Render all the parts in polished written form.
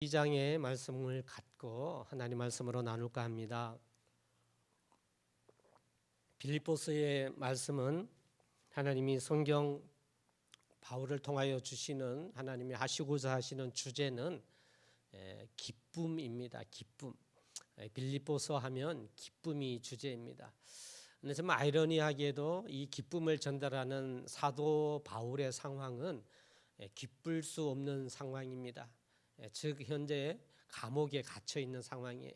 2장의 말씀을 갖고 하나님 말씀으로 나눌까 합니다. 빌립보서의 말씀은 하나님이 성경 바울을 통하여 주시는 하나님이 하시고자 하시는 주제는 기쁨입니다. 기쁨. 빌립보서 하면 기쁨이 주제입니다. 근데 정말 아이러니하게도 이 기쁨을 전달하는 사도 바울의 상황은 기쁠 수 없는 상황입니다. 즉 현재 감옥에 갇혀 있는 상황이에요.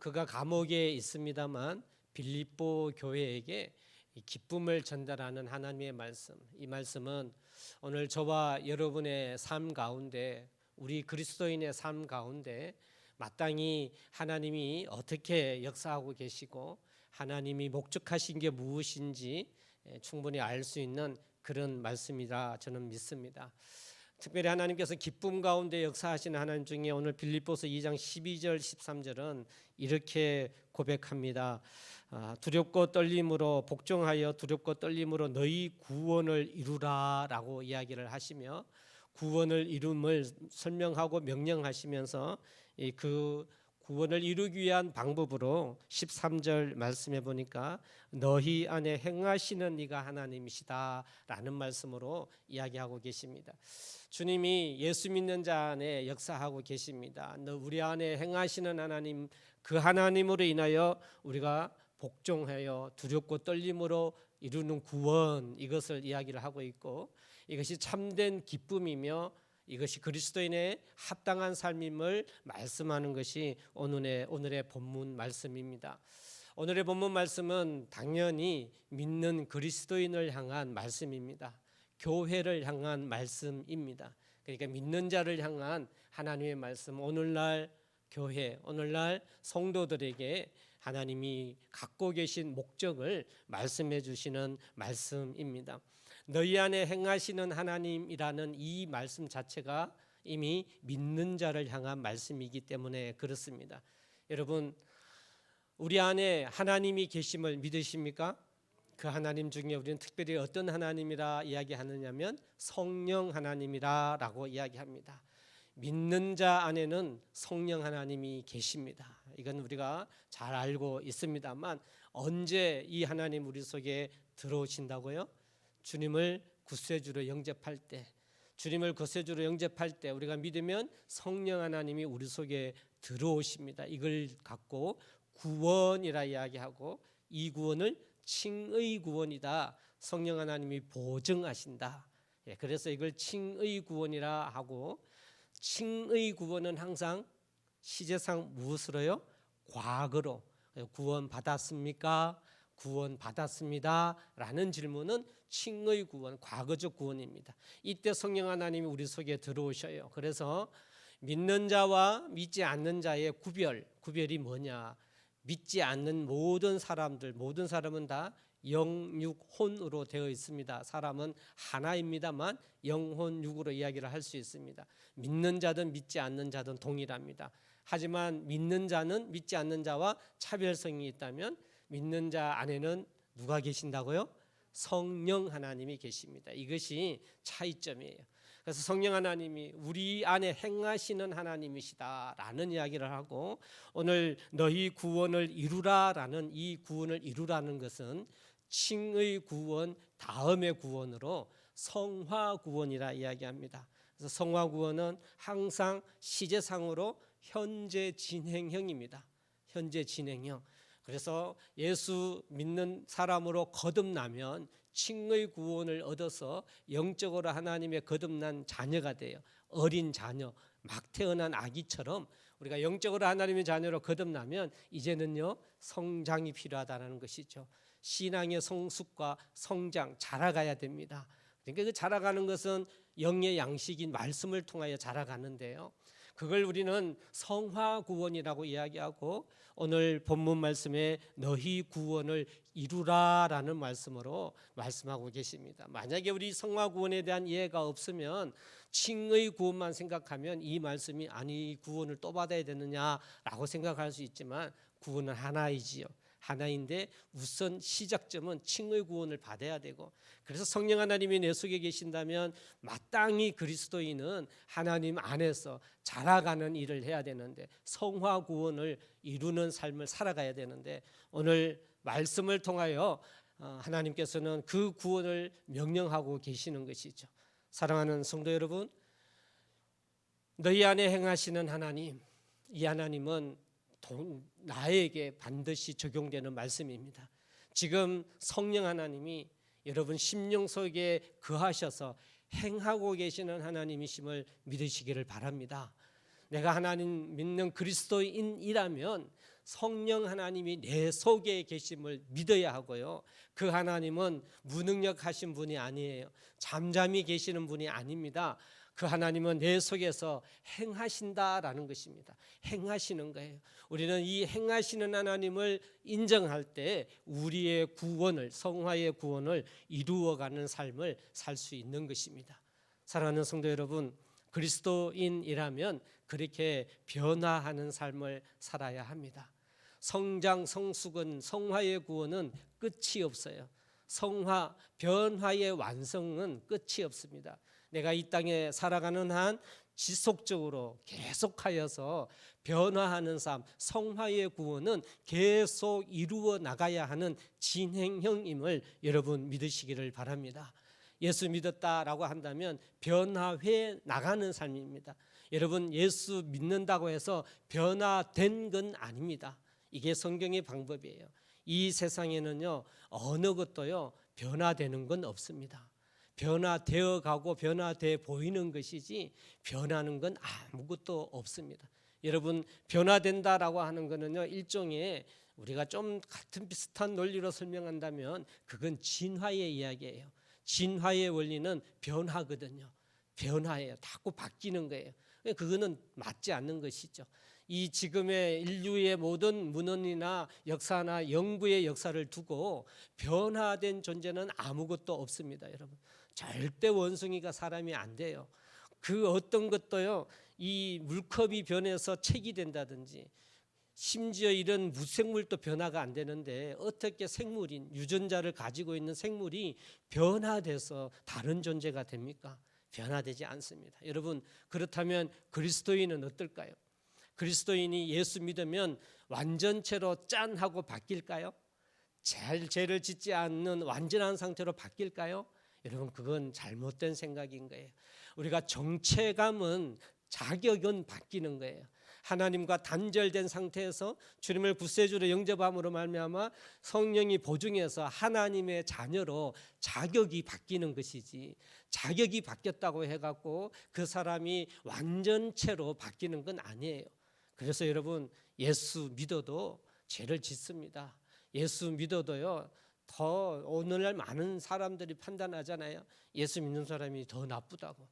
그가 감옥에 있습니다만 빌립보 교회에게 이 기쁨을 전달하는 하나님의 말씀, 이 말씀은 오늘 저와 여러분의 삶 가운데, 우리 그리스도인의 삶 가운데 마땅히 하나님이 어떻게 역사하고 계시고 하나님이 목적하신 게 무엇인지 충분히 알 수 있는 그런 말씀이라 저는 믿습니다. 특별히 하나님께서 기쁨 가운데 역사하시는 하나님 중에 오늘 빌립보서 2장 12절 13절은 이렇게 고백합니다. 두렵고 떨림으로 복종하여 두렵고 떨림으로 너희 구원을 이루라 라고 이야기를 하시며 구원을 이룸을 설명하고 명령하시면서 그 구원을 이루기 위한 방법으로 13절 말씀해 보니까 너희 안에 행하시는 이가 하나님이시다 라는 말씀으로 이야기하고 계십니다. 주님이 예수 믿는 자 안에 역사하고 계십니다. 우리 안에 행하시는 하나님, 그 하나님으로 인하여 우리가 복종하여 두렵고 떨림으로 이루는 구원, 이것을 이야기를 하고 있고 이것이 참된 기쁨이며 이것이 그리스도인의 합당한 삶임을 말씀하는 것이 오늘의 본문 말씀입니다. 오늘의 본문 말씀은 당연히 믿는 그리스도인을 향한 말씀입니다. 교회를 향한 말씀입니다. 그러니까 믿는 자를 향한 하나님의 말씀, 오늘날 교회, 오늘날 성도들에게 하나님이 갖고 계신 목적을 말씀해 주시는 말씀입니다. 너희 안에 행하시는 하나님이라는 이 말씀 자체가 이미 믿는 자를 향한 말씀이기 때문에 그렇습니다. 여러분, 우리 안에 하나님이 계심을 믿으십니까? 그 하나님 중에 우리는 특별히 어떤 하나님이라 이야기하느냐면 성령 하나님이라고 이야기합니다. 믿는 자 안에는 성령 하나님이 계십니다. 이건 우리가 잘 알고 있습니다만 언제 이 하나님 우리 속에 들어오신다고요? 주님을 구세주로 영접할 때, 주님을 구세주로 영접할 때 우리가 믿으면 성령 하나님이 우리 속에 들어오십니다. 이걸 갖고 구원이라 이야기하고 이 구원을 칭의 구원이다. 성령 하나님이 보증하신다. 그래서 이걸 칭의 구원이라 하고, 칭의 구원은 항상 시제상 무엇으로요? 과거로 구원 받았습니까? 구원 받았습니다 라는 질문은 칭의 구원, 과거적 구원입니다. 이때 성령 하나님이 우리 속에 들어오셔요. 그래서 믿는 자와 믿지 않는 자의 구별이 뭐냐? 믿지 않는 모든 사람은 다 영육혼으로 되어 있습니다. 사람은 하나입니다만 영혼 육으로 이야기를 할 수 있습니다. 믿는 자든 믿지 않는 자든 동일합니다. 하지만 믿는 자는 믿지 않는 자와 차별성이 있다면 믿는 자 안에는 누가 계신다고요? 성령 하나님이 계십니다. 이것이 차이점이에요. 그래서 성령 하나님이 우리 안에 행하시는 하나님이시다라는 이야기를 하고, 오늘 너희 구원을 이루라라는 이 구원을 이루라는 것은 칭의 구원 다음의 구원으로 성화 구원이라 이야기합니다. 그래서 성화 구원은 항상 시제상으로 현재 진행형입니다. 현재 진행형. 그래서 예수 믿는 사람으로 거듭나면 칭의 구원을 얻어서 영적으로 하나님의 거듭난 자녀가 돼요. 어린 자녀, 막 태어난 아기처럼 우리가 영적으로 하나님의 자녀로 거듭나면 이제는요 성장이 필요하다는 것이죠. 신앙의 성숙과 성장, 자라가야 됩니다. 그러니까 그 자라가는 것은 영의 양식인 말씀을 통하여 자라가는데요, 그걸 우리는 성화 구원이라고 이야기하고, 오늘 본문 말씀에 너희 구원을 이루라라는 말씀으로 말씀하고 계십니다. 만약에 우리 성화 구원에 대한 이해가 없으면 칭의 구원만 생각하면 이 말씀이 아니 구원을 또 받아야 되느냐라고 생각할 수 있지만 구원은 하나이지요. 하나인데 우선 시작점은 칭의 구원을 받아야 되고, 그래서 성령 하나님이 내 속에 계신다면 마땅히 그리스도인은 하나님 안에서 자라가는 일을 해야 되는데, 성화 구원을 이루는 삶을 살아가야 되는데, 오늘 말씀을 통하여 하나님께서는 그 구원을 명령하고 계시는 것이죠. 사랑하는 성도 여러분, 너희 안에 행하시는 하나님, 이 하나님은 나에게 반드시 적용되는 말씀입니다. 지금 성령 하나님이 여러분 심령 속에 거하셔서 행하고 계시는 하나님이심을 믿으시기를 바랍니다. 내가 하나님 믿는 그리스도인이라면 성령 하나님이 내 속에 계심을 믿어야 하고요. 그 하나님은 무능력하신 분이 아니에요. 잠잠히 계시는 분이 아닙니다. 그 하나님은 내 속에서 행하신다라는 것입니다. 행하시는 거예요. 우리는 이 행하시는 하나님을 인정할 때 우리의 구원을, 성화의 구원을 이루어가는 삶을 살 수 있는 것입니다. 사랑하는 성도 여러분, 그리스도인이라면 그렇게 변화하는 삶을 살아야 합니다. 성장, 성숙은, 성화의 구원은 끝이 없어요. 성화, 변화의 완성은 끝이 없습니다. 내가 이 땅에 살아가는 한 지속적으로 계속하여서 변화하는 삶, 성화의 구원은 계속 이루어 나가야 하는 진행형임을 여러분 믿으시기를 바랍니다. 예수 믿었다라고 한다면 변화해 나가는 삶입니다. 여러분, 예수 믿는다고 해서 변화된 건 아닙니다. 이게 성경의 방법이에요. 이 세상에는요, 어느 것도요 변화되는 건 없습니다. 변화되어 가고 변화돼 보이는 것이지 변하는 건 아무것도 없습니다. 여러분, 변화된다라고 하는 거는요, 일종의 우리가 좀 같은 비슷한 논리로 설명한다면 그건 진화의 이야기예요. 진화의 원리는 변화거든요. 변화예요. 자꾸 바뀌는 거예요. 그거는 맞지 않는 것이죠. 이 지금의 인류의 모든 문헌이나 역사나 영구의 역사를 두고 변화된 존재는 아무것도 없습니다. 여러분, 절대 원숭이가 사람이 안 돼요. 그 어떤 것도요, 이 물컵이 변해서 책이 된다든지, 심지어 이런 무생물도 변화가 안 되는데 어떻게 생물인 유전자를 가지고 있는 생물이 변화돼서 다른 존재가 됩니까? 변화되지 않습니다. 여러분, 그렇다면 그리스도인은 어떨까요? 그리스도인이 예수 믿으면 완전체로 짠 하고 바뀔까요? 죄를 짓지 않는 완전한 상태로 바뀔까요? 여러분, 그건 잘못된 생각인 거예요. 우리가 정체감은, 자격은 바뀌는 거예요. 하나님과 단절된 상태에서 주님을 구세주로 영접함으로 말미암아 성령이 보증해서 하나님의 자녀로 자격이 바뀌는 것이지, 자격이 바뀌었다고 해갖고 그 사람이 완전체로 바뀌는 건 아니에요. 그래서 여러분, 예수 믿어도 죄를 짓습니다. 예수 믿어도요, 더 오늘날 많은 사람들이 판단하잖아요. 예수 믿는 사람이 더 나쁘다고.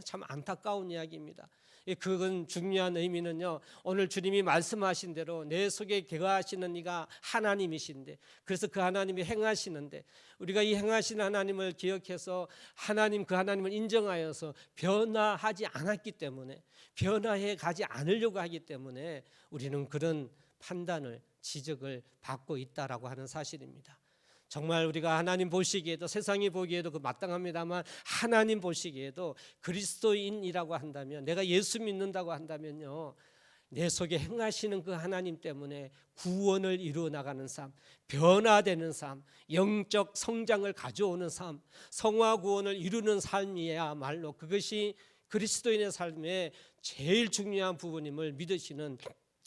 참 안타까운 이야기입니다. 그건 중요한 의미는요, 오늘 주님이 말씀하신 대로 내 속에 거하시는 이가 하나님이신데, 그래서 그 하나님이 행하시는데, 우리가 이 행하시는 하나님을 기억해서 하나님, 그 하나님을 인정하여서 변화하지 않았기 때문에, 변화해 가지 않으려고 하기 때문에 우리는 그런 판단을, 지적을 받고 있다라고 하는 사실입니다. 정말 우리가 하나님 보시기에도, 세상이 보기에도 그 마땅합니다만, 하나님 보시기에도 그리스도인이라고 한다면, 내가 예수 믿는다고 한다면요, 내 속에 행하시는 그 하나님 때문에 구원을 이루어 나가는 삶, 변화되는 삶, 영적 성장을 가져오는 삶, 성화 구원을 이루는 삶이야말로 그것이 그리스도인의 삶의 제일 중요한 부분임을 믿으시는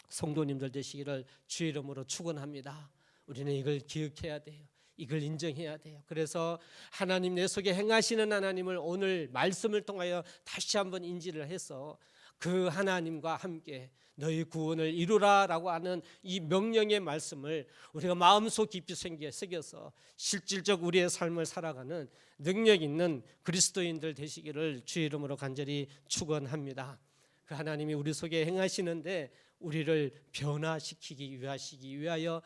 성도님들 되시기를 주의 이름으로 축원합니다. 우리는 이걸 기억해야 돼요. 이걸 인정해야 돼요. 그래서 하나님, 내 속에 행하시는 하나님을 오늘 말씀을 통하여 다시 한번 인지를 해서 그 하나님과 함께 너희 구원을 이루라라고 하는 이 명령의 말씀을 우리가 마음속 깊이 새겨서 실질적 우리의 삶을 살아가는 능력 있는 그리스도인들 되시기를 주의 이름으로 간절히 축원합니다. 그 하나님이 우리 속에 행하시는데 우리를 변화시키기 위하여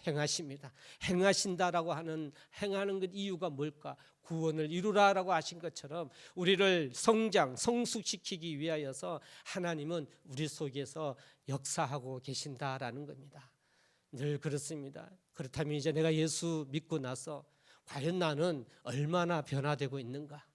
행하십니다. 행하신다라고 하는, 행하는 것 이유가 뭘까? 구원을 이루라라고 하신 것처럼 우리를 성장, 성숙시키기 위하여서 하나님은 우리 속에서 역사하고 계신다라는 겁니다. 늘 그렇습니다. 그렇다면 이제 내가 예수 믿고 나서 과연 나는 얼마나 변화되고 있는가?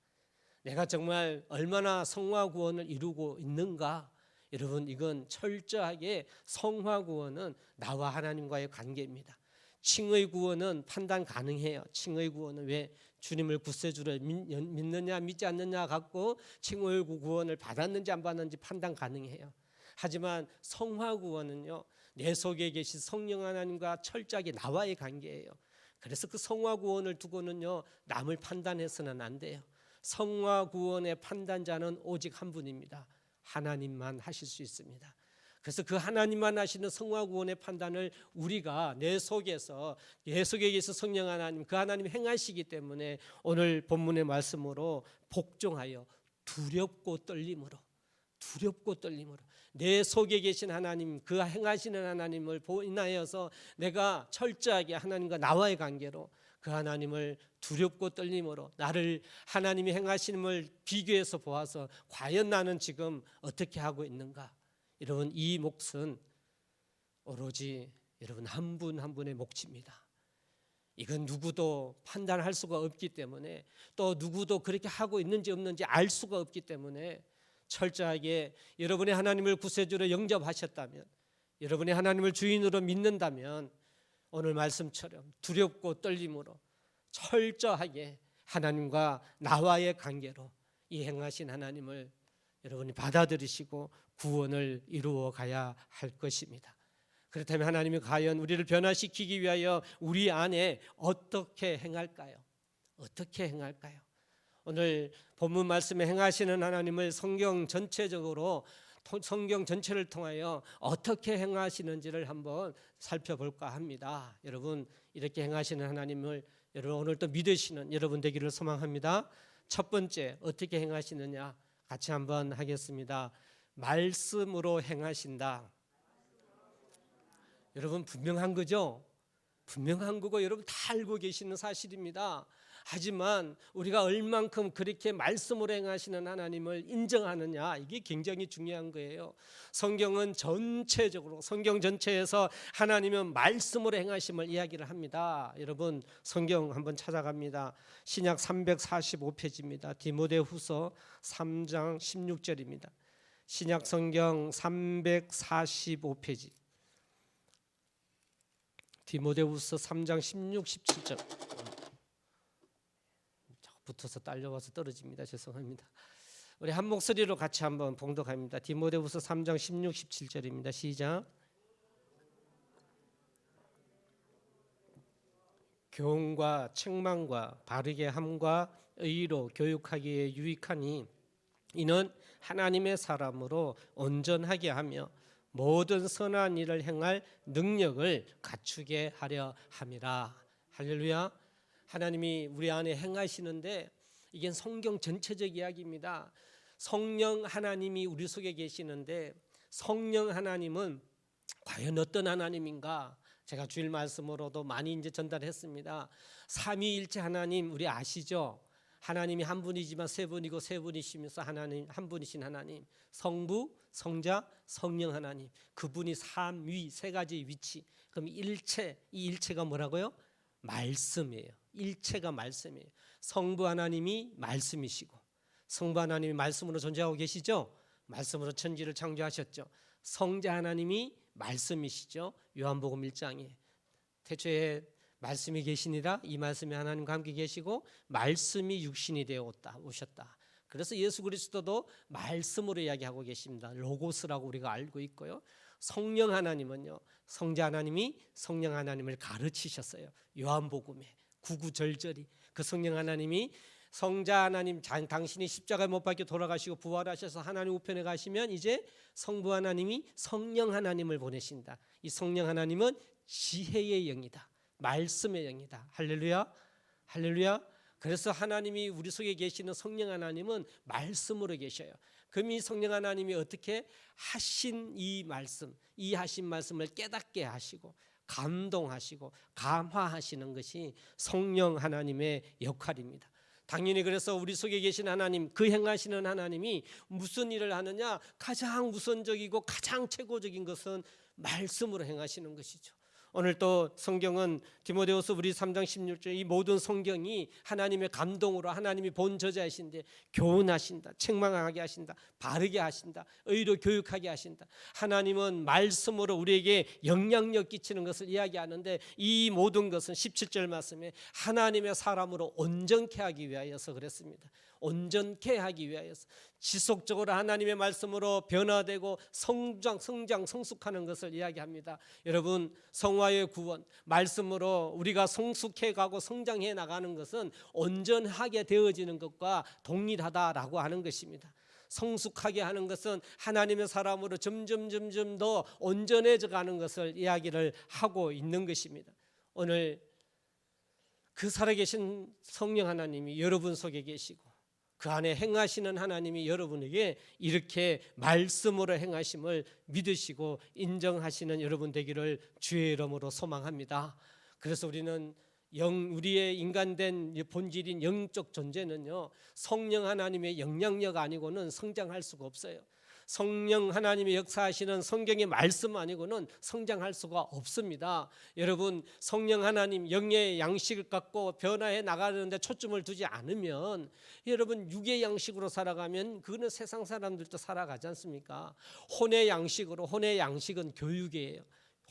내가 정말 얼마나 성화 구원을 이루고 있는가? 여러분, 이건 철저하게 성화 구원은 나와 하나님과의 관계입니다. 칭의 구원은 판단 가능해요. 칭의 구원은 왜 주님을 구세주로 믿느냐 믿지 않느냐 갖고 칭의 구원을 받았는지 안 받았는지 판단 가능해요. 하지만 성화 구원은요, 내 속에 계신 성령 하나님과 철저하게 나와의 관계예요. 그래서 그 성화 구원을 두고는요, 남을 판단해서는 안 돼요. 성화 구원의 판단자는 오직 한 분입니다. 하나님만 하실 수 있습니다. 그래서 그 하나님만 하시는 성화 구원의 판단을 우리가 내 속에서, 내 속에 계신 성령 하나님, 그 하나님 행하시기 때문에 오늘 본문의 말씀으로 복종하여 두렵고 떨림으로 내 속에 계신 하나님, 그 행하시는 하나님을 인하여서 내가 철저하게 하나님과 나와의 관계로 그 하나님을 두렵고 떨림으로 나를 하나님이 행하심을 비교해서 보아서 과연 나는 지금 어떻게 하고 있는가? 여러분, 이 몫은 오로지 여러분 한 분 한 분의 몫입니다. 이건 누구도 판단할 수가 없기 때문에, 또 누구도 그렇게 하고 있는지 없는지 알 수가 없기 때문에 철저하게 여러분의 하나님을 구세주로 영접하셨다면, 여러분의 하나님을 주인으로 믿는다면 오늘 말씀처럼 두렵고 떨림으로 철저하게 하나님과 나와의 관계로 이 행하신 하나님을 여러분이 받아들이시고 구원을 이루어 가야 할 것입니다. 그렇다면 하나님이 과연 우리를 변화시키기 위하여 우리 안에 어떻게 행할까요? 어떻게 행할까요? 오늘 본문 말씀에 행하시는 하나님을 성경 전체적으로, 성경 전체를 통하여 어떻게 행하시는지를 한번 살펴볼까 합니다. 여러분, 이렇게 행하시는 하나님을 여러분 오늘 또 믿으시는 여러분 되기를 소망합니다. 첫 번째, 어떻게 행하시느냐 같이 한번 하겠습니다. 말씀으로 행하신다. 여러분, 분명한 거죠? 분명한 거고 여러분 다 알고 계시는 사실입니다. 하지만 우리가 얼만큼 그렇게 말씀으로 행하시는 하나님을 인정하느냐, 이게 굉장히 중요한 거예요. 성경은 전체적으로, 성경 전체에서 하나님은 말씀으로 행하심을 이야기를 합니다. 여러분, 성경 한번 찾아갑니다. 신약 345페이지입니다. 디모데후서 3장 16절입니다. 신약 성경 345페이지. 디모데후서 3장 16, 17절. 붙어서 딸려와서 떨어집니다. 죄송합니다. 우리 한 목소리로 같이 한번 봉독합니다. 디모데후서 3장 16, 17절입니다. 시작. 교훈과 책망과 바르게 함과 의로 교육하기에 유익하니 이는 하나님의 사람으로 온전하게 하며 모든 선한 일을 행할 능력을 갖추게 하려 함이라. 할렐루야. 하나님이 우리 안에 행하시는데, 이게 성경 전체적 이야기입니다. 성령 하나님이 우리 속에 계시는데, 성령 하나님은 과연 어떤 하나님인가? 제가 주일 말씀으로도 많이 이제 전달했습니다. 삼위일체 하나님 우리 아시죠? 하나님이 한 분이지만 세 분이고 세 분이시면서 하나님 한 분이신 하나님, 성부, 성자, 성령 하나님, 그분이 삼위, 세 가지 위치. 그럼 일체, 이 일체가 뭐라고요? 말씀이에요. 일체가 말씀이에요. 성부 하나님이 말씀이시고, 성부 하나님이 말씀으로 존재하고 계시죠? 말씀으로 천지를 창조하셨죠. 성자 하나님이 말씀이시죠. 요한복음 1장에 태초에 말씀이 계시니라, 이 말씀이 하나님과 함께 계시고 말씀이 육신이 되어 오셨다. 그래서 예수 그리스도도 말씀으로 이야기하고 계십니다. 로고스라고 우리가 알고 있고요. 성령 하나님은요, 성자 하나님이 성령 하나님을 가르치셨어요. 요한복음에 구구절절히 그 성령 하나님이 성자 하나님, 당신이 십자가에 못 박혀 돌아가시고 부활하셔서 하나님 우편에 가시면 이제 성부 하나님이 성령 하나님을 보내신다. 이 성령 하나님은 지혜의 영이다. 말씀의 영이다. 할렐루야. 할렐루야. 그래서 하나님이 우리 속에 계시는 성령 하나님은 말씀으로 계셔요. 그럼 이 성령 하나님이 어떻게 하신 이 말씀, 이 하신 말씀을 깨닫게 하시고 감동하시고 감화하시는 것이 성령 하나님의 역할입니다. 당연히 그래서 우리 속에 계신 하나님, 그 행하시는 하나님이 무슨 일을 하느냐? 가장 우선적이고 가장 최고적인 것은 말씀으로 행하시는 것이죠. 오늘 또 성경은 디모데후서 우리 3장 16절 이 모든 성경이 하나님의 감동으로 하나님이 본 저자이신데 교훈하신다, 책망하게 하신다, 바르게 하신다, 의로 교육하게 하신다. 하나님은 말씀으로 우리에게 영향력 끼치는 것을 이야기하는데 이 모든 것은 17절 말씀에 하나님의 사람으로 온전케 하기 위하여서 그랬습니다. 온전케 하기 위하여서 지속적으로 하나님의 말씀으로 변화되고 성숙하는 것을 이야기합니다. 여러분, 성화의 구원, 말씀으로 우리가 성숙해 가고 성장해 나가는 것은 온전하게 되어지는 것과 동일하다라고 하는 것입니다. 성숙하게 하는 것은 하나님의 사람으로 점점 더 온전해져 가는 것을 이야기를 하고 있는 것입니다. 오늘 그 살아계신 성령 하나님이 여러분 속에 계시고 그 안에 행하시는 하나님이 여러분에게 이렇게 말씀으로 행하심을 믿으시고 인정하시는 여러분 되기를 주의 이름으로 소망합니다. 그래서 우리는 우리의 인간된 본질인 영적 존재는요, 성령 하나님의 영향력 아니고는 성장할 수가 없어요. 성령 하나님의 역사하시는 성경의 말씀 아니고는 성장할 수가 없습니다. 여러분, 성령 하나님 영의 양식을 갖고 변화해 나가는데 초점을 두지 않으면 여러분 육의 양식으로 살아가면 그거는 세상 사람들도 살아가지 않습니까? 혼의 양식으로, 혼의 양식은 교육이에요.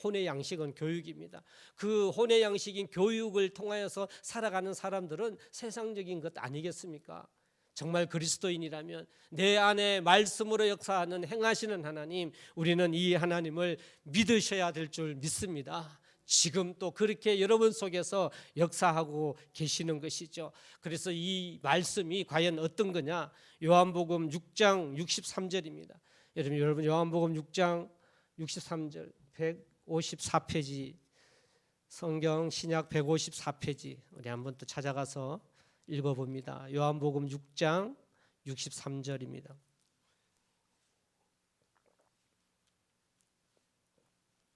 혼의 양식은 교육입니다. 그 혼의 양식인 교육을 통하여서 살아가는 사람들은 세상적인 것 아니겠습니까? 정말 그리스도인이라면 내 안에 말씀으로 역사하는 행하시는 하나님, 우리는 이 하나님을 믿으셔야 될 줄 믿습니다. 지금 또 그렇게 여러분 속에서 역사하고 계시는 것이죠. 그래서 이 말씀이 과연 어떤 거냐? 요한복음 6장 63절입니다. 여러분 요한복음 6장 63절 154페이지 성경 신약 154페이지 우리 한번 또 찾아가서 읽어봅니다. 요한복음 6장 63절입니다.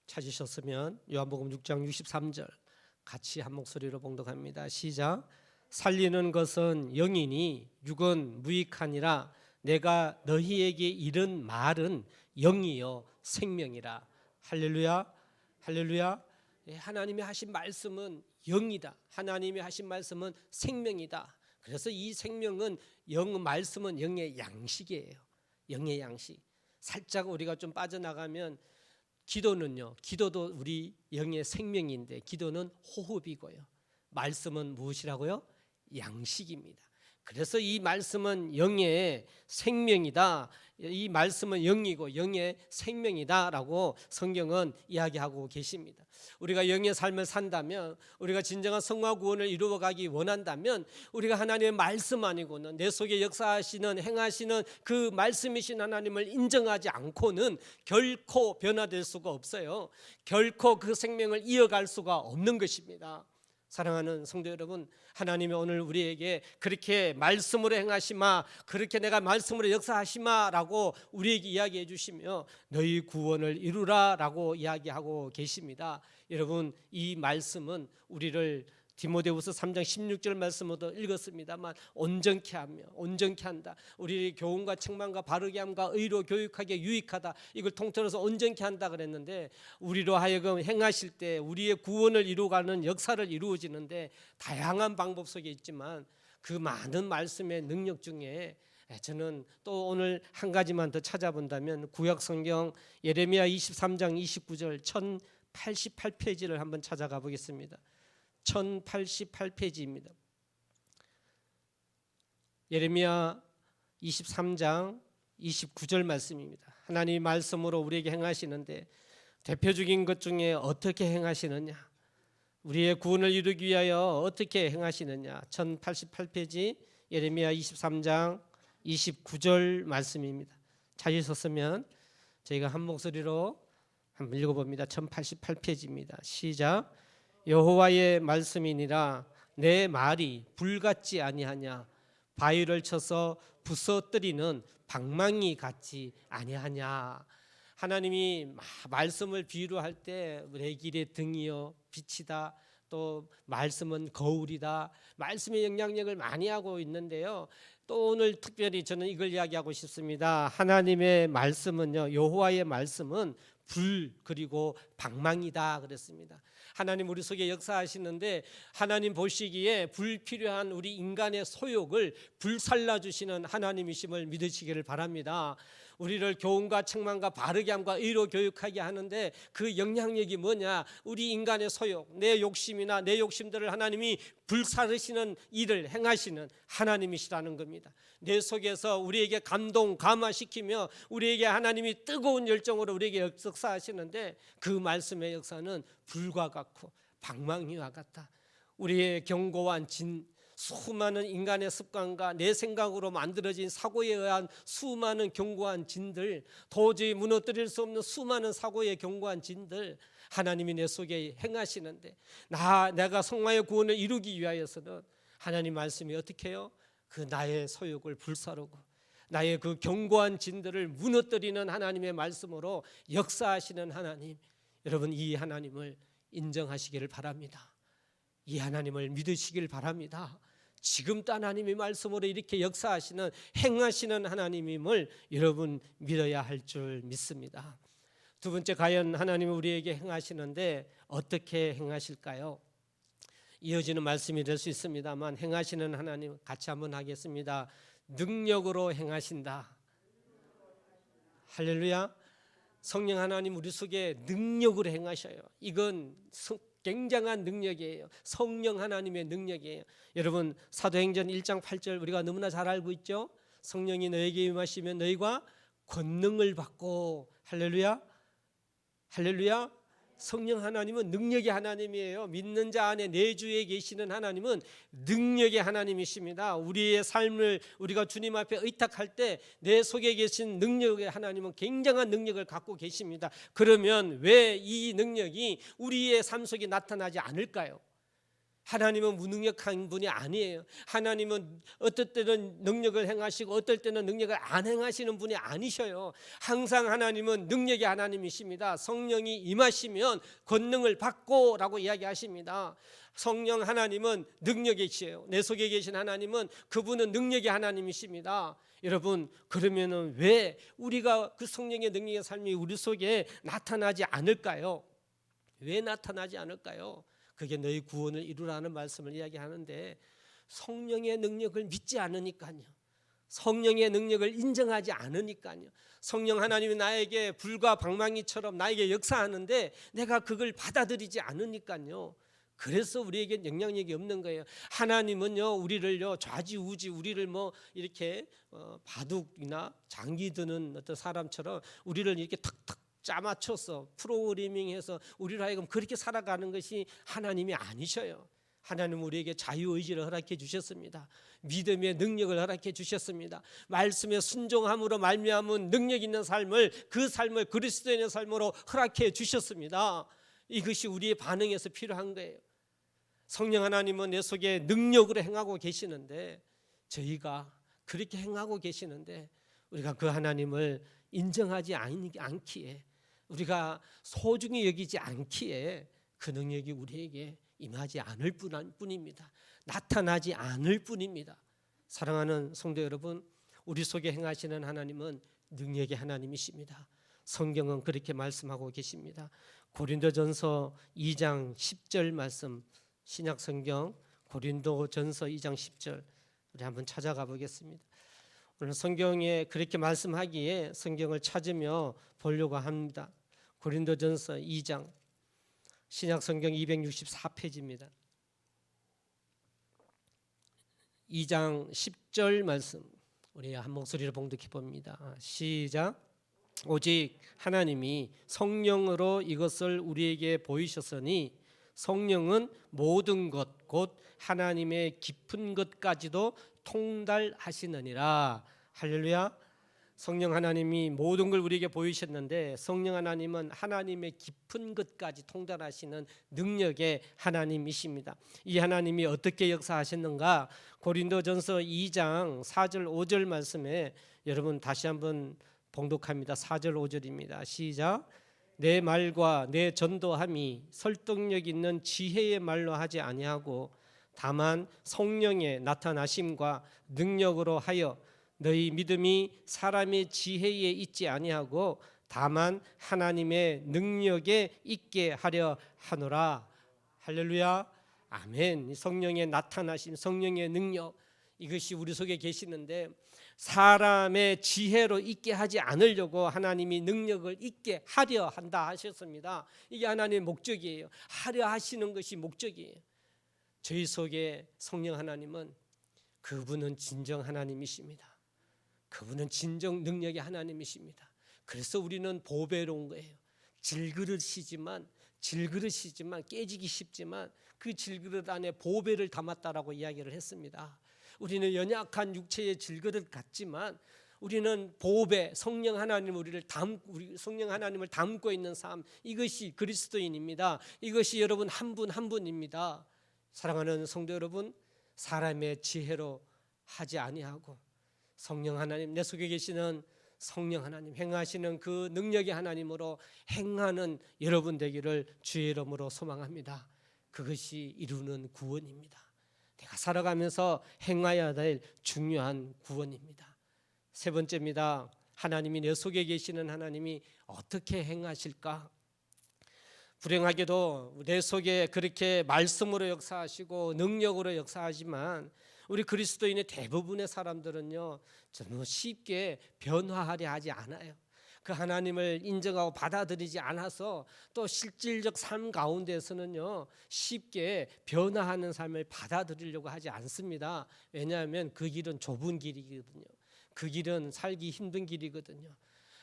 찾으셨으면 요한복음 6장 63절 같이 한 목소리로 봉독합니다. 시작. 살리는 것은 영이니 육은 무익하니라. 내가 너희에게 이른 말은 영이요 생명이라. 할렐루야, 할렐루야. 하나님이 하신 말씀은 영이다. 하나님이 하신 말씀은 생명이다. 그래서 이 생명은 말씀은 영의 양식이에요. 영의 양식. 살짝 우리가 좀 빠져나가면 기도는요. 기도도 우리 영의 생명인데 기도는 호흡이고요. 말씀은 무엇이라고요? 양식입니다. 그래서 이 말씀은 영의 생명이다. 이 말씀은 영이고 영의 생명이다라고 성경은 이야기하고 계십니다. 우리가 영의 삶을 산다면, 우리가 진정한 성화 구원을 이루어가기 원한다면 우리가 하나님의 말씀 아니고는 내 속에 역사하시는 행하시는 그 말씀이신 하나님을 인정하지 않고는 결코 변화될 수가 없어요. 결코 그 생명을 이어갈 수가 없는 것입니다. 사랑하는 성도 여러분, 하나님이 오늘 우리에게 그렇게 말씀으로 행하시마, 그렇게 내가 말씀으로 역사하시마라고 우리에게 이야기해 주시며 너희 구원을 이루라라고 이야기하고 계십니다. 여러분, 이 말씀은 우리를 디모데후서 3장 16절 말씀으로 읽었습니다만 온전케 하며 온전케 한다. 우리의 교훈과 책망과 바르게 함과 의로 교육하게 유익하다. 이걸 통틀어서 온전케 한다 그랬는데 우리로 하여금 행하실 때 우리의 구원을 이루어가는 역사를 이루어지는데 다양한 방법 속에 있지만 그 많은 말씀의 능력 중에 저는 또 오늘 한 가지만 더 찾아본다면 구약 성경 예레미야 23장 29절 1088페이지를 한번 찾아가 보겠습니다. 1088페이지입니다. 예레미야 23장 29절 말씀입니다. 하나님의 말씀으로 우리에게 행하시는데 대표적인 것 중에 어떻게 행하시느냐, 우리의 구원을 이루기 위하여 어떻게 행하시느냐, 1088페이지 예레미야 23장 29절 말씀입니다. 찾으셨으면 저희가 한 목소리로 한번 읽어봅니다. 1088페이지입니다. 시작. 여호와의 말씀이니라. 내 말이 불같지 아니하냐, 바위를 쳐서 부서뜨리는 방망이 같지 아니하냐. 하나님이 말씀을 비유로 할 때 내 길의 등이요 빛이다, 또 말씀은 거울이다, 말씀의 영향력을 많이 하고 있는데요, 또 오늘 특별히 저는 이걸 이야기하고 싶습니다. 하나님의 말씀은요, 여호와의 말씀은 불 그리고 방망이다 그랬습니다. 하나님 우리 속에 역사하시는데 하나님 보시기에 불필요한 우리 인간의 소욕을 불살라 주시는 하나님이심을 믿으시기를 바랍니다. 우리를 교훈과 책망과 바르게 함과 의로 교육하게 하는데 그 영향력이 뭐냐? 우리 인간의 소욕, 내 욕심이나 내 욕심들을 하나님이 불사르시는 일을 행하시는 하나님이시라는 겁니다. 내 속에서 우리에게 감동, 감화시키며 우리에게 하나님이 뜨거운 열정으로 우리에게 역사하시는데 그 말씀의 역사는 불과 같고 방망이와 같다. 우리의 견고한 수많은 인간의 습관과 내 생각으로 만들어진 사고에 의한 수많은 견고한 진들, 도저히 무너뜨릴 수 없는 수많은 사고의 견고한 진들, 하나님이 내 속에 행하시는데 내가 성화의 구원을 이루기 위하여서는 하나님 말씀이 어떻게 해요? 그 나의 소욕을 불사르고 나의 그 견고한 진들을 무너뜨리는 하나님의 말씀으로 역사하시는 하나님, 여러분 이 하나님을 인정하시기를 바랍니다. 이 하나님을 믿으시길 바랍니다. 지금도 하나님의 말씀으로 이렇게 역사하시는 행하시는 하나님임을 여러분 믿어야 할 줄 믿습니다. 두 번째, 과연 하나님은 우리에게 행하시는데 어떻게 행하실까요? 이어지는 말씀이 될 수 있습니다만 행하시는 하나님 같이 한번 하겠습니다. 능력으로 행하신다. 할렐루야. 성령 하나님 우리 속에 능력으로 행하셔요. 이건 굉장한 능력이에요. 성령 하나님의 능력이에요. 여러분 사도행전 1장 8절 우리가 너무나 잘 알고 있죠. 성령이 너에게 임하시면 너희가 권능을 받고, 할렐루야, 할렐루야. 성령 하나님은 능력의 하나님이에요. 믿는 자 안에 내주에 계시는 하나님은 능력의 하나님이십니다. 우리의 삶을 우리가 주님 앞에 의탁할 때 내 속에 계신 능력의 하나님은 굉장한 능력을 갖고 계십니다. 그러면 왜 이 능력이 우리의 삶 속에 나타나지 않을까요? 하나님은 무능력한 분이 아니에요. 하나님은 어떨 때는 능력을 행하시고 어떨 때는 능력을 안 행하시는 분이 아니셔요. 항상 하나님은 능력의 하나님이십니다. 성령이 임하시면 권능을 받고 라고 이야기하십니다. 성령 하나님은 능력이시에요. 내 속에 계신 하나님은 그분은 능력의 하나님이십니다. 여러분 그러면은 왜 우리가 그 성령의 능력의 삶이 우리 속에 나타나지 않을까요? 왜 나타나지 않을까요? 그게 너희 구원을 이루라는 말씀을 이야기하는데 성령의 능력을 믿지 않으니까요. 성령의 능력을 인정하지 않으니까요. 성령 하나님이 나에게 불과 방망이처럼 나에게 역사하는데 내가 그걸 받아들이지 않으니까요. 그래서 우리에게 영향력이 없는 거예요. 하나님은요 우리를요 좌지우지 우리를 뭐 이렇게 바둑이나 장기 드는 어떤 사람처럼 우리를 이렇게 탁탁 짜맞춰서 프로그래밍해서 우리로 하여금 그렇게 살아가는 것이 하나님이 아니셔요. 하나님은 우리에게 자유의지를 허락해 주셨습니다. 믿음의 능력을 허락해 주셨습니다. 말씀에 순종함으로 말미암은 능력 있는 삶을, 그 삶을 그리스도인의 삶으로 허락해 주셨습니다. 이것이 우리의 반응에서 필요한 거예요. 성령 하나님은 내 속에 능력으로 행하고 계시는데 저희가 그렇게 행하고 계시는데 우리가 그 하나님을 인정하지 않기에, 우리가 소중히 여기지 않기에 그 능력이 우리에게 임하지 않을 뿐입니다. 나타나지 않을 뿐입니다. 사랑하는 성도 여러분, 우리 속에 행하시는 하나님은 능력의 하나님이십니다. 성경은 그렇게 말씀하고 계십니다. 고린도전서 2장 10절 말씀, 신약성경 고린도전서 2장 10절 우리 한번 찾아가 보겠습니다. 오늘 성경에 그렇게 말씀하기에 성경을 찾으며 보려고 합니다. 고린도전서 2장 신약성경 264페이지입니다. 2장 10절 말씀 우리 한 목소리로 봉독해 봅니다. 시작. 오직 하나님이 성령으로 이것을 우리에게 보이셨으니 성령은 모든 것 곧 하나님의 깊은 것까지도 통달하시느니라. 할렐루야. 성령 하나님이 모든 걸 우리에게 보이셨는데 성령 하나님은 하나님의 깊은 것까지 통달하시는 능력의 하나님이십니다. 이 하나님이 어떻게 역사하셨는가? 고린도전서 2장 4절 5절 말씀에 여러분 다시 한번 봉독합니다. 4절 5절입니다. 시작. 내 말과 내 전도함이 설득력 있는 지혜의 말로 하지 아니하고 다만 성령의 나타나심과 능력으로 하여 너희 믿음이 사람의 지혜에 있지 아니하고 다만 하나님의 능력에 있게 하려 하노라. 할렐루야. 아멘. 성령의 나타나심, 성령의 능력, 이것이 우리 속에 계시는데 사람의 지혜로 있게 하지 않으려고 하나님이 능력을 있게 하려 한다 하셨습니다. 이게 하나님의 목적이에요. 하려 하시는 것이 목적이에요. 저희 속에 성령 하나님은 그분은 진정 하나님이십니다. 그분은 진정 능력의 하나님이십니다. 그래서 우리는 보배로운 거예요. 질그릇이지만 깨지기 쉽지만 그 질그릇 안에 보배를 담았다라고 이야기를 했습니다. 우리는 연약한 육체의 질그릇 같지만 우리는 보배, 성령 하나님 성령 하나님을 담고 있는 삶, 이것이 그리스도인입니다. 이것이 여러분 한 분 한 분입니다. 사랑하는 성도 여러분, 사람의 지혜로 하지 아니하고 성령 하나님, 내 속에 계시는 성령 하나님, 행하시는 그 능력의 하나님으로 행하는 여러분 되기를 주의 이름으로 소망합니다. 그것이 이루는 구원입니다. 내가 살아가면서 행하여야 될 중요한 구원입니다. 세 번째입니다. 하나님이 내 속에 계시는 하나님이 어떻게 행하실까? 불행하게도 내 속에 그렇게 말씀으로 역사하시고 능력으로 역사하지만 우리 그리스도인의 대부분의 사람들은요, 너무 쉽게 변화하려 하지 않아요. 그 하나님을 인정하고 받아들이지 않아서 또 실질적 삶 가운데서는요, 쉽게 변화하는 삶을 받아들이려고 하지 않습니다. 왜냐하면 그 길은 좁은 길이거든요. 그 길은 살기 힘든 길이거든요.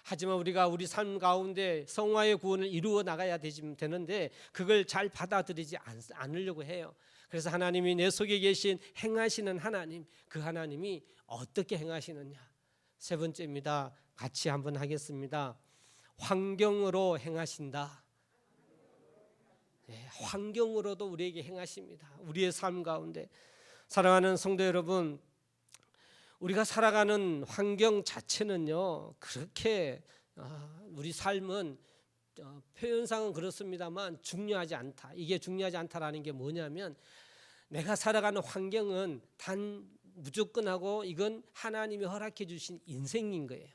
하지만 우리가 우리 삶 가운데 성화의 구원을 이루어 나가야 되는데 그걸 잘 받아들이지 않으려고 해요. 그래서 하나님이 내 속에 계신 행하시는 하나님, 그 하나님이 어떻게 행하시느냐. 세 번째입니다. 같이 한번 하겠습니다. 환경으로 행하신다. 네, 환경으로도 우리에게 행하십니다. 우리의 삶 가운데. 사랑하는 성도 여러분, 우리가 살아가는 환경 자체는요, 그렇게 우리 삶은 표현상은 그렇습니다만 중요하지 않다. 이게 중요하지 않다라는 게 뭐냐면 내가 살아가는 환경은 단 무조건하고 이건 하나님이 허락해 주신 인생인 거예요.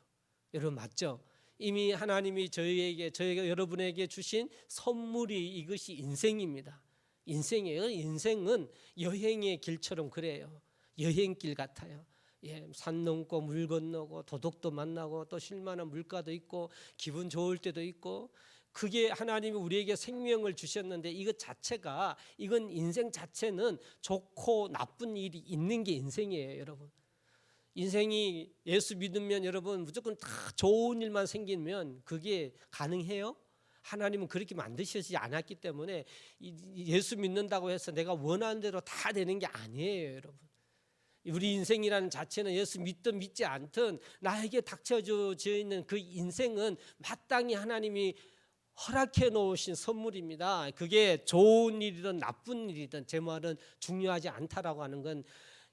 여러분 맞죠? 이미 하나님이 저희가 여러분에게 주신 선물이 이것이 인생입니다. 인생이에요. 인생은 여행의 길처럼 그래요. 여행길 같아요. 산 넘고 물 건너고 도둑도 만나고 또 쉴만한 물가도 있고 기분 좋을 때도 있고, 그게 하나님이 우리에게 생명을 주셨는데 이건 인생 자체는 좋고 나쁜 일이 있는 게 인생이에요. 여러분, 인생이 예수 믿으면 여러분 무조건 다 좋은 일만 생기면 그게 가능해요? 하나님은 그렇게 만드시지 않았기 때문에 예수 믿는다고 해서 내가 원하는 대로 다 되는 게 아니에요. 여러분, 우리 인생이라는 자체는 예수 믿든 믿지 않든 나에게 닥쳐져 있는 그 인생은 마땅히 하나님이 허락해 놓으신 선물입니다. 그게 좋은 일이든 나쁜 일이든 제 말은 중요하지 않다라고 하는 건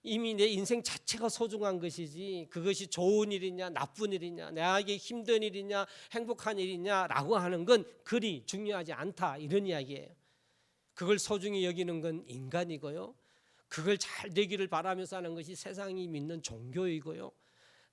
이미 내 인생 자체가 소중한 것이지 그것이 좋은 일이냐 나쁜 일이냐 나에게 힘든 일이냐 행복한 일이냐라고 하는 건 그리 중요하지 않다, 이런 이야기예요. 그걸 소중히 여기는 건 인간이고요, 그걸 잘 되기를 바라면서 하는 것이 세상이 믿는 종교이고요.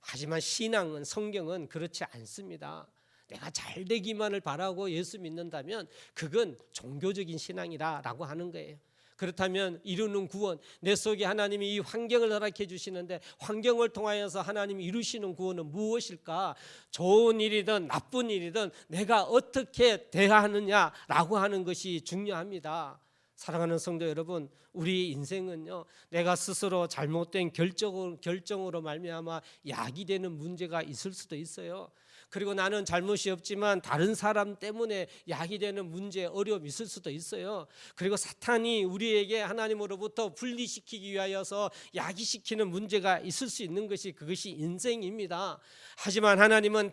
하지만 신앙은, 성경은 그렇지 않습니다. 내가 잘 되기만을 바라고 예수 믿는다면 그건 종교적인 신앙이라고 하는 거예요. 그렇다면 이루는 구원, 내 속에 하나님이 이 환경을 허락해 주시는데 환경을 통하여서 하나님이 이루시는 구원은 무엇일까? 좋은 일이든 나쁜 일이든 내가 어떻게 대하느냐라고 하는 것이 중요합니다. 사랑하는 성도 여러분, 우리 인생은요, 내가 스스로 잘못된 결정으로 말미암아 약이 되는 문제가 있을 수도 있어요. 그리고 나는 잘못이 없지만 다른 사람 때문에 약이 되는 문제, 어려움이 있을 수도 있어요. 그리고 사탄이 우리에게 하나님으로부터 분리시키기 위하여서 야기시키는 문제가 있을 수 있는 것이 그것이 인생입니다. 하지만 하나님은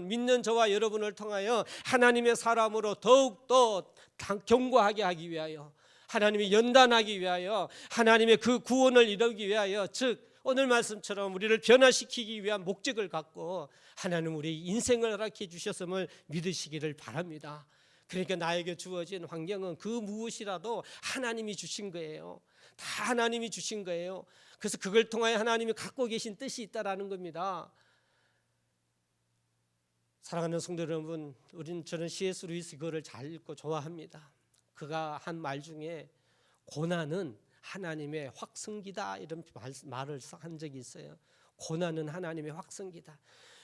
믿는 저와 여러분을 통하여 하나님의 사람으로 더욱더 견고하게 하기 위하여, 하나님이 연단하기 위하여, 하나님의 그 구원을 이루기 위하여, 즉 오늘 말씀처럼 우리를 변화시키기 위한 목적을 갖고 하나님 우리 인생을 허락해 주셨음을 믿으시기를 바랍니다. 그러니까 나에게 주어진 환경은 그 무엇이라도 하나님이 주신 거예요. 다 하나님이 주신 거예요. 그래서 그걸 통하여 하나님이 갖고 계신 뜻이 있다라는 겁니다. 사랑하는 성도 여러분, 저는 C.S. 루이스 그거를 잘 읽고 좋아합니다. 그가 한 말 중에 고난은 하나님의 확성기다 이런 말을 한 적이 있어요. 고난은 하나님의 확성기다.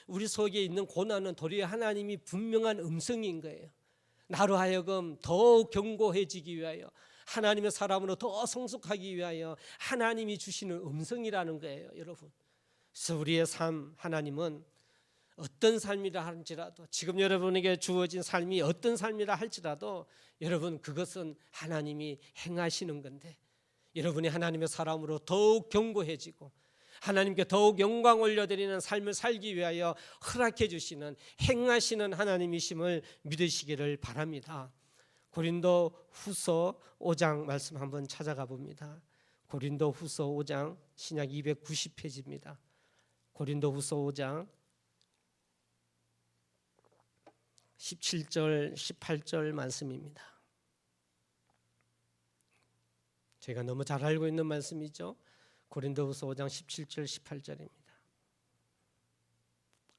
우리 속에 있는 고난은 도리어 하나님이 분명한 음성인 거예요. 나로 하여금 더욱 견고해지기 위하여, 하나님의 사람으로 더 성숙하기 위하여 하나님이 주시는 음성이라는 거예요, 여러분. 그래서 우리의 삶, 하나님은 어떤 삶이라 할지라도, 지금 여러분에게 주어진 삶이 어떤 삶이라 할지라도 여러분, 그것은 하나님이 행하시는 건데, 여러분이 하나님의 사람으로 더욱 견고해지고 하나님께 더욱 영광 올려드리는 삶을 살기 위하여 허락해 주시는, 행하시는 하나님이심을 믿으시기를 바랍니다. 고린도 후서 5장 말씀 한번 찾아가 봅니다. 고린도 후서 5장 신약 290페이지입니다. 고린도 후서 5장 17절 18절 말씀입니다. 제가 너무 잘 알고 있는 말씀이죠. 고린도후서 5장 17절 18절입니다.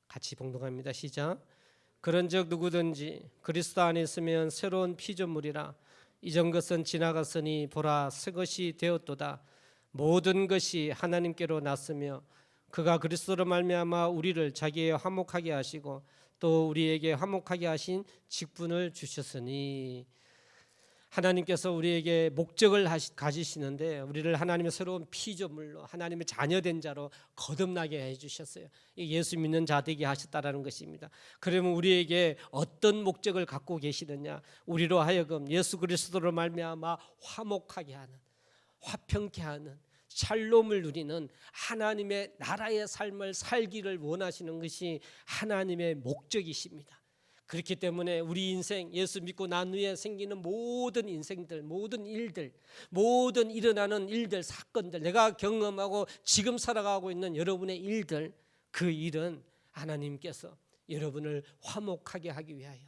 같이 봉독합니다. 시작. 그런즉 누구든지 그리스도 안에 있으면 새로운 피조물이라. 이전 것은 지나갔으니 보라 새 것이 되었도다. 모든 것이 하나님께로 났으며 그가 그리스도로 말미암아 우리를 자기의 화목하게 하시고 또 우리에게 화목하게 하신 직분을 주셨으니. 하나님께서 우리에게 목적을 가지시는데 우리를 하나님의 새로운 피조물로, 하나님의 자녀된 자로 거듭나게 해주셨어요. 예수 믿는 자 되게 하셨다라는 것입니다. 그러면 우리에게 어떤 목적을 갖고 계시느냐? 우리로 하여금 예수 그리스도로 말미암아 화목하게 하는, 화평케 하는, 샬롬을 누리는 하나님의 나라의 삶을 살기를 원하시는 것이 하나님의 목적이십니다. 그렇기 때문에 우리 인생, 예수 믿고 난 후에 생기는 모든 인생들, 모든 일들, 모든 일어나는 일들, 사건들, 내가 경험하고 지금 살아가고 있는 여러분의 일들, 그 일은 하나님께서 여러분을 화목하게 하기 위하여,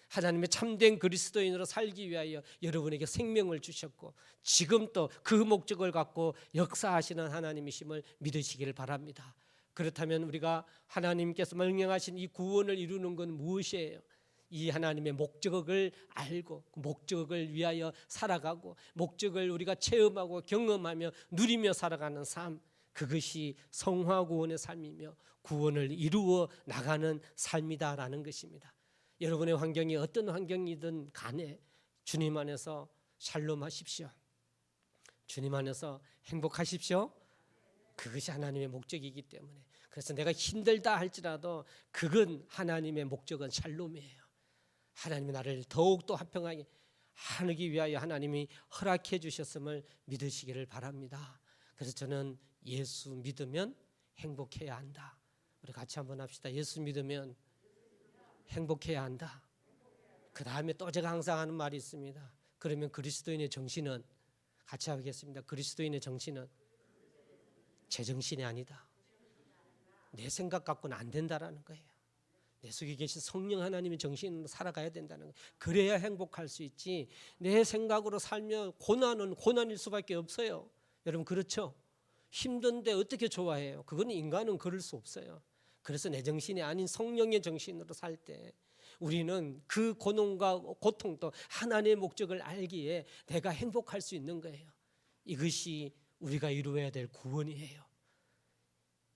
하나님의 참된 그리스도인으로 살기 위하여 여러분에게 생명을 주셨고 지금 또 그 목적을 갖고 역사하시는 하나님이심을 믿으시기를 바랍니다. 그렇다면 우리가 하나님께서 명령하신 이 구원을 이루는 건 무엇이에요? 이 하나님의 목적을 알고 목적을 위하여 살아가고 목적을 우리가 체험하고 경험하며 누리며 살아가는 삶, 그것이 성화구원의 삶이며 구원을 이루어 나가는 삶이다라는 것입니다. 여러분의 환경이 어떤 환경이든 간에 주님 안에서 샬롬하십시오. 주님 안에서 행복하십시오. 그것이 하나님의 목적이기 때문에, 그래서 내가 힘들다 할지라도 그건 하나님의 목적은 샬롬이에요. 하나님이 나를 더욱더 화평하게 하기 위하여 하나님이 허락해 주셨음을 믿으시기를 바랍니다. 그래서 저는 예수 믿으면 행복해야 한다. 우리 같이 한번 합시다. 예수 믿으면 행복해야 한다. 그 다음에 또 제가 항상 하는 말이 있습니다. 그러면 그리스도인의 정신은, 같이 하겠습니다. 그리스도인의 정신은 제정신이 아니다. 내 생각 갖고는 안 된다라는 거예요. 내 속에 계신 성령 하나님의 정신으로 살아가야 된다는 거예요. 그래야 행복할 수 있지, 내 생각으로 살면 고난은 고난일 수밖에 없어요. 여러분 그렇죠? 힘든데 어떻게 좋아해요? 그건 인간은 그럴 수 없어요. 그래서 내 정신이 아닌 성령의 정신으로 살 때 우리는 그 고난과 고통도 하나님의 목적을 알기에 내가 행복할 수 있는 거예요. 이것이 우리가 이루어야 될 구원이에요.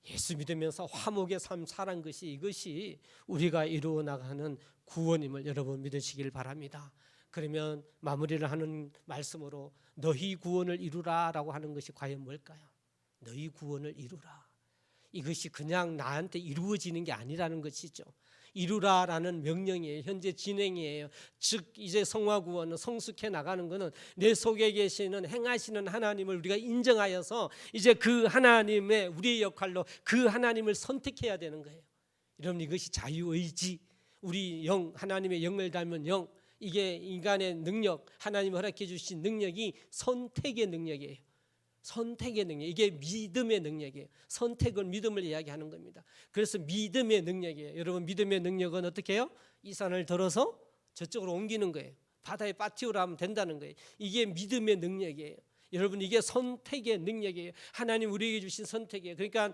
예수 믿으면서 화목의 삶 살한 것이, 이것이 우리가 이루어 나가는 구원임을 여러분 믿으시길 바랍니다. 그러면 마무리를 하는 말씀으로 너희 구원을 이루라라고 하는 것이 과연 뭘까요? 너희 구원을 이루라. 이것이 그냥 나한테 이루어지는 게 아니라는 것이죠. 이루라라는 명령이에요. 현재 진행이에요. 즉 이제 성화구원은 성숙해 나가는 것은 내 속에 계시는 행하시는 하나님을 우리가 인정하여서 이제 그 하나님의 우리의 역할로 그 하나님을 선택해야 되는 거예요. 여러분 이것이 자유의지, 우리 영, 하나님의 영을 닮은 영, 이게 인간의 능력, 하나님이 허락해 주신 능력이 선택의 능력이에요. 선택의 능력, 이게 믿음의 능력이에요. 선택은 믿음을 이야기하는 겁니다. 그래서 믿음의 능력이에요. 여러분 믿음의 능력은 어떻게 해요? 이 산을 들어서 저쪽으로 옮기는 거예요. 바다에 빠뜨리라 하면 된다는 거예요. 이게 믿음의 능력이에요. 여러분, 이게 선택의 능력이에요. 하나님 우리에게 주신 선택이에요. 그러니까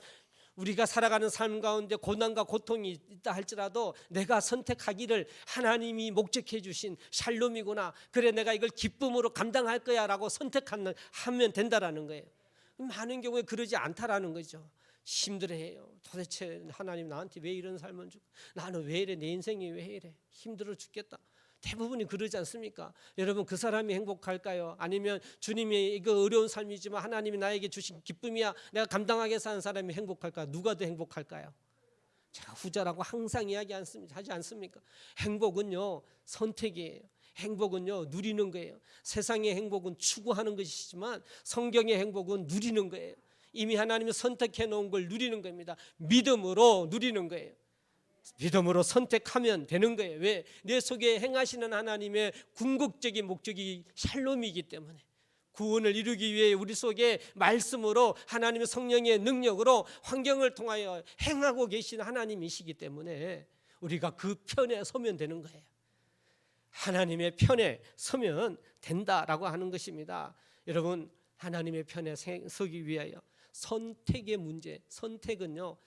우리가 살아가는 삶 가운데 고난과 고통이 있다 할지라도 내가 선택하기를 하나님이 목적해 주신 샬롬이구나, 그래 내가 이걸 기쁨으로 감당할 거야 라고 선택하면 된다라는 거예요. 많은 경우에 그러지 않다라는 거죠. 힘들어해요. 도대체 하나님 나한테 왜 이런 삶을 주고, 나는 왜 이래, 내 인생이 왜 이래, 힘들어 죽겠다. 대부분이 그러지 않습니까? 여러분, 그 사람이 행복할까요? 아니면 주님이 이거 어려운 삶이지만 하나님이 나에게 주신 기쁨이야, 내가 감당하게 사는 사람이 행복할까요? 누가 더 행복할까요? 제가 후자라고 항상 하지 않습니까? 행복은요, 선택이에요. 행복은요, 누리는 거예요. 세상의 행복은 추구하는 것이지만 성경의 행복은 누리는 거예요. 이미 하나님이 선택해 놓은 걸 누리는 겁니다. 믿음으로 누리는 거예요. 믿음으로 선택하면 되는 거예요. 왜? 내 속에 행하시는 하나님의 궁극적인 목적이 샬롬이기 때문에, 구원을 이루기 위해 우리 속에 말씀으로 하나님의 성령의 능력으로 환경을 통하여 행하고 계신 하나님이시기 때문에 우리가 그 편에 서면 되는 거예요. 하나님의 편에 서면 된다라고 하는 것입니다. 여러분, 하나님의 편에 서기 위하여 선택의 문제, 선택은요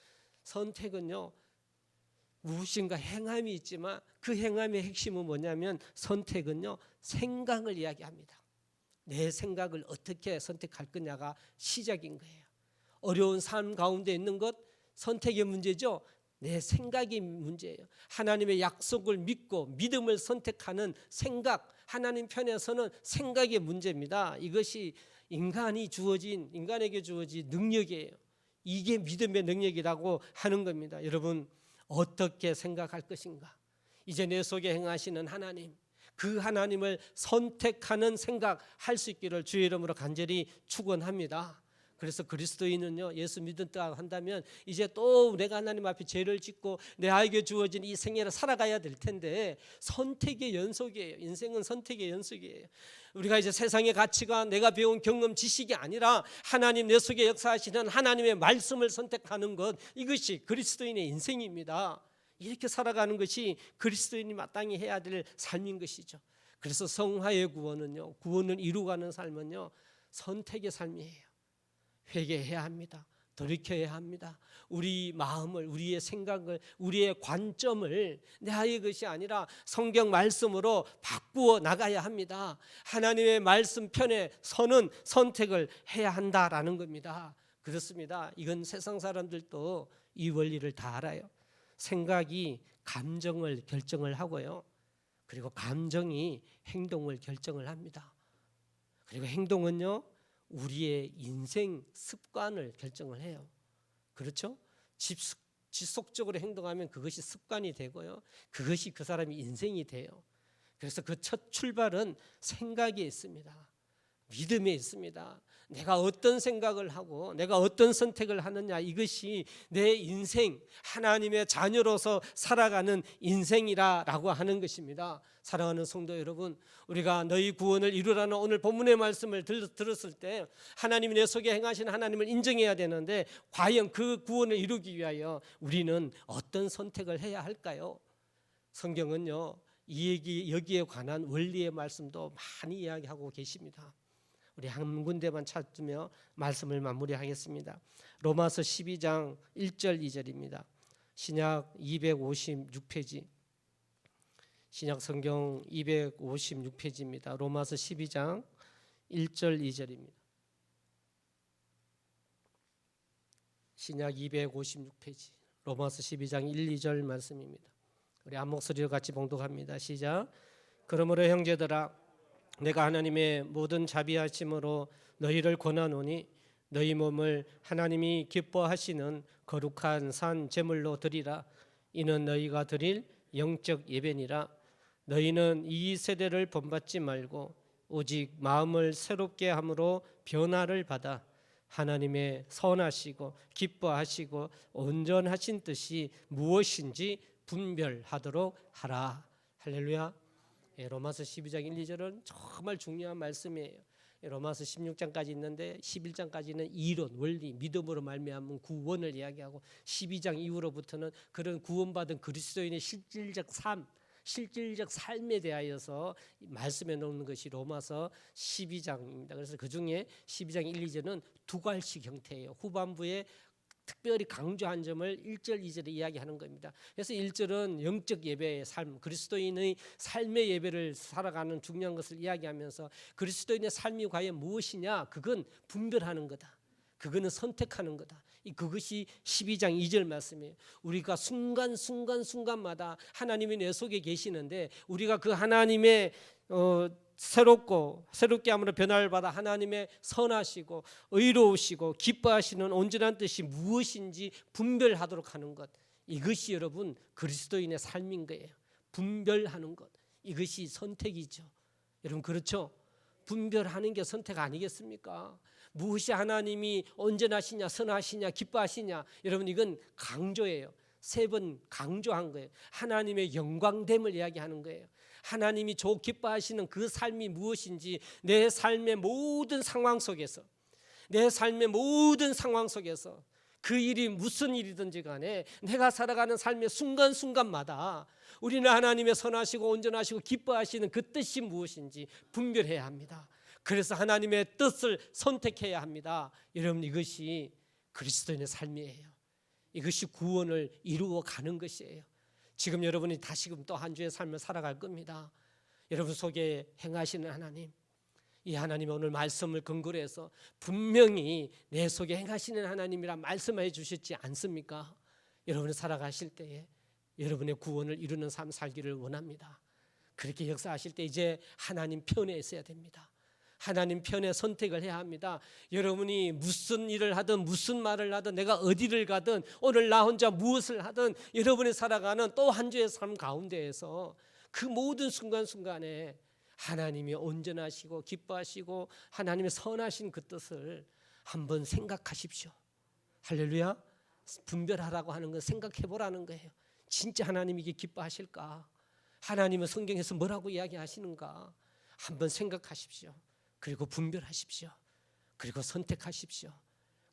무엇인가 행함이 있지만 그 행함의 핵심은 뭐냐면, 선택은요 생각을 이야기합니다. 내 생각을 어떻게 선택할 거냐가 시작인 거예요. 어려운 삶 가운데 있는 것 선택의 문제죠. 내 생각이 문제예요. 하나님의 약속을 믿고 믿음을 선택하는 생각, 하나님 편에서는 생각의 문제입니다. 이것이 인간에게 주어진 능력이에요. 이게 믿음의 능력이라고 하는 겁니다. 여러분, 어떻게 생각할 것인가? 이제 내 속에 행하시는 하나님, 그 하나님을 선택하는 생각할 수 있기를 주의 이름으로 간절히 축원합니다. 그래서 그리스도인은요, 예수 믿는다 한다면 이제 또 내가 하나님 앞에 죄를 짓고 내게 주어진 이 생애를 살아가야 될 텐데, 선택의 연속이에요. 인생은 선택의 연속이에요. 우리가 이제 세상의 가치가 내가 배운 경험, 지식이 아니라 하나님 내 속에 역사하시는 하나님의 말씀을 선택하는 것, 이것이 그리스도인의 인생입니다. 이렇게 살아가는 것이 그리스도인이 마땅히 해야 될 삶인 것이죠. 그래서 성화의 구원은요, 구원을 이루어가는 삶은요, 선택의 삶이에요. 회개해야 합니다. 돌이켜야 합니다. 우리 마음을, 우리의 생각을, 우리의 관점을 나의 것이 아니라 성경 말씀으로 바꾸어 나가야 합니다. 하나님의 말씀 편에 서는 선택을 해야 한다라는 겁니다. 그렇습니다. 이건 세상 사람들도 이 원리를 다 알아요. 생각이 감정을 결정을 하고요, 그리고 감정이 행동을 결정을 합니다. 그리고 행동은요, 우리의 인생 습관을 결정을 해요. 그렇죠? 지속적으로 행동하면 그것이 습관이 되고요, 그것이 그 사람의 인생이 돼요. 그래서 그 첫 출발은 생각에 있습니다. 믿음에 있습니다. 내가 어떤 생각을 하고 내가 어떤 선택을 하느냐, 이것이 내 인생, 하나님의 자녀로서 살아가는 인생이라고 하는 것입니다. 사랑하는 성도 여러분, 우리가 너희 구원을 이루라는 오늘 본문의 말씀을 들었을 때 하나님이 내 속에 행하시는 하나님을 인정해야 되는데, 과연 그 구원을 이루기 위하여 우리는 어떤 선택을 해야 할까요? 성경은요, 여기에 관한 원리의 말씀도 많이 이야기하고 계십니다. 우리 한 군데만 찾으며 말씀을 마무리하겠습니다. 로마서 12장 1절 2절입니다. 신약 256페이지, 신약 성경 256페이지입니다. 로마서 12장 1절 2절입니다. 신약 256페이지, 로마서 12장 1, 2절 말씀입니다. 우리 한 목소리로 같이 봉독합니다. 시작. 그러므로 형제들아, 내가 하나님의 모든 자비하심으로 너희를 권하노니 너희 몸을 하나님이 기뻐하시는 거룩한 산 제물로 드리라. 이는 너희가 드릴 영적 예배니라. 너희는 이 세대를 본받지 말고 오직 마음을 새롭게 함으로 변화를 받아 하나님의 선하시고 기뻐하시고 온전하신 뜻이 무엇인지 분별하도록 하라. 할렐루야. 로마서 12장 1, 2절은 정말 중요한 말씀이에요. 로마서 16장까지 있는데 11장까지는 이론, 원리, 믿음으로 말미암은 구원을 이야기하고 12장 이후로부터는 그런 구원받은 그리스도인의 실질적 삶, 실질적 삶에 대하여서 말씀해 놓는 것이 로마서 12장입니다. 그래서 그중에 12장 1, 2절은 두 갈식 형태예요. 후반부에 특별히 강조한 점을 1절, 2절에 이야기하는 겁니다. 그래서 1절은 영적 예배의 삶, 그리스도인의 삶의 예배를 살아가는 중요한 것을 이야기하면서 그리스도인의 삶이 과연 무엇이냐? 그건 분별하는 거다. 그거는 선택하는 거다. 그것이 12장 2절 말씀이에요. 우리가 순간마다 하나님이 내 속에 계시는데 우리가 그 하나님의 새롭게 함으로 변화를 받아 하나님의 선하시고 의로우시고 기뻐하시는 온전한 뜻이 무엇인지 분별하도록 하는 것, 이것이 여러분 그리스도인의 삶인 거예요. 분별하는 것, 이것이 선택이죠. 여러분 그렇죠? 분별하는 게 선택 아니겠습니까? 무엇이 하나님이 온전하시냐 선하시냐 기뻐하시냐, 여러분 이건 강조예요. 3번 강조한 거예요. 하나님의 영광됨을 이야기하는 거예요. 하나님이 기뻐하시는 그 삶이 무엇인지 내 삶의 모든 상황 속에서 그 일이 무슨 일이든지 간에 내가 살아가는 삶의 순간순간마다 우리는 하나님의 선하시고 온전하시고 기뻐하시는 그 뜻이 무엇인지 분별해야 합니다. 그래서 하나님의 뜻을 선택해야 합니다. 여러분 이것이 그리스도인의 삶이에요. 이것이 구원을 이루어가는 것이에요. 지금 여러분이 다시금 또 한 주의 삶을 살아갈 겁니다. 여러분 속에 행하시는 하나님, 이 하나님이 오늘 말씀을 근거로 해서 분명히 내 속에 행하시는 하나님이라 말씀해 주셨지 않습니까? 여러분이 살아가실 때에 여러분의 구원을 이루는 삶 살기를 원합니다. 그렇게 역사하실 때 이제 하나님 편에 있어야 됩니다. 하나님 편에 선택을 해야 합니다. 여러분이 무슨 일을 하든 무슨 말을 하든 내가 어디를 가든 오늘 나 혼자 무엇을 하든 여러분이 살아가는 또 한 주의 삶 가운데에서 그 모든 순간순간에 하나님이 온전하시고 기뻐하시고 하나님의 선하신 그 뜻을 한번 생각하십시오. 할렐루야. 분별하라고 하는 건 생각해 보라는 거예요. 진짜 하나님이 이게 기뻐하실까? 하나님은 성경에서 뭐라고 이야기하시는가? 한번 생각하십시오. 그리고 분별하십시오. 그리고 선택하십시오.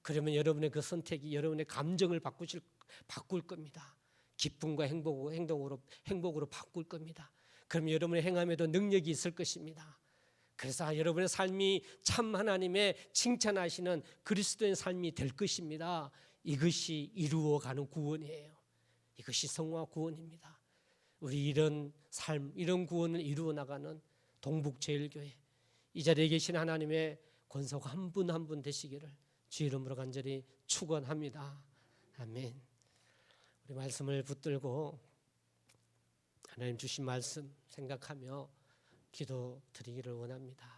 그러면 여러분의 그 선택이 여러분의 감정을 바꿀 겁니다. 기쁨과 행복으로 바꿀 겁니다. 그럼 여러분의 행함에도 능력이 있을 것입니다. 그래서 여러분의 삶이 참 하나님의 칭찬하시는 그리스도의 삶이 될 것입니다. 이것이 이루어가는 구원이에요. 이것이 성화 구원입니다. 우리 이런 삶, 이런 구원을 이루어 나가는 동북제일교회, 이 자리에 계신 하나님의 권속 한 분 한 분 되시기를 주 이름으로 간절히 축원합니다. 아멘. 우리 말씀을 붙들고 하나님 주신 말씀 생각하며 기도 드리기를 원합니다.